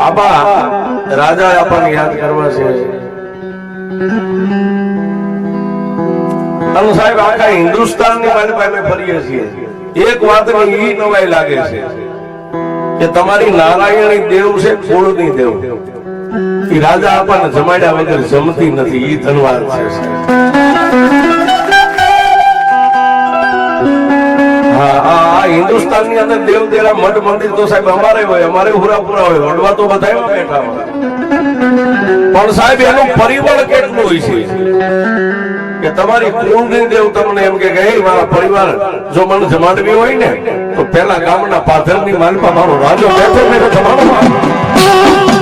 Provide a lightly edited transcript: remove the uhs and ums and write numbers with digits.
આબા રાજા આપણને યાદ કરવા છે અને સાહેબ આખા હિન્દુસ્તાનની મારી પાસે ફરીએ છીએ એક વાતની ઈ નવાઈ લાગે છે કે તમારી નારાયણી દેવ છે કુળની દેવ એ રાજા આપણને જમાડ્યા વગર જમતી નથી ઈ ધનવાદ છે હિન્દુસ્તાન ની અંદર દેવ દેરા મઠ મંદિર તો સાહેબ અમારે હોય અમારે હુરાપુરા હોય વડવા તો બધા બેઠા હોય પણ સાહેબ એનું પરિબળ કેટલું હોય છે કે તમારી કુળની દેવ તમને એમ કે હે મારા પરિવાર જો મને જમાડવી હોય ને તો પેલા ગામના પાથરની માલપા મારો રાજો બેઠો બેઠો જમાડો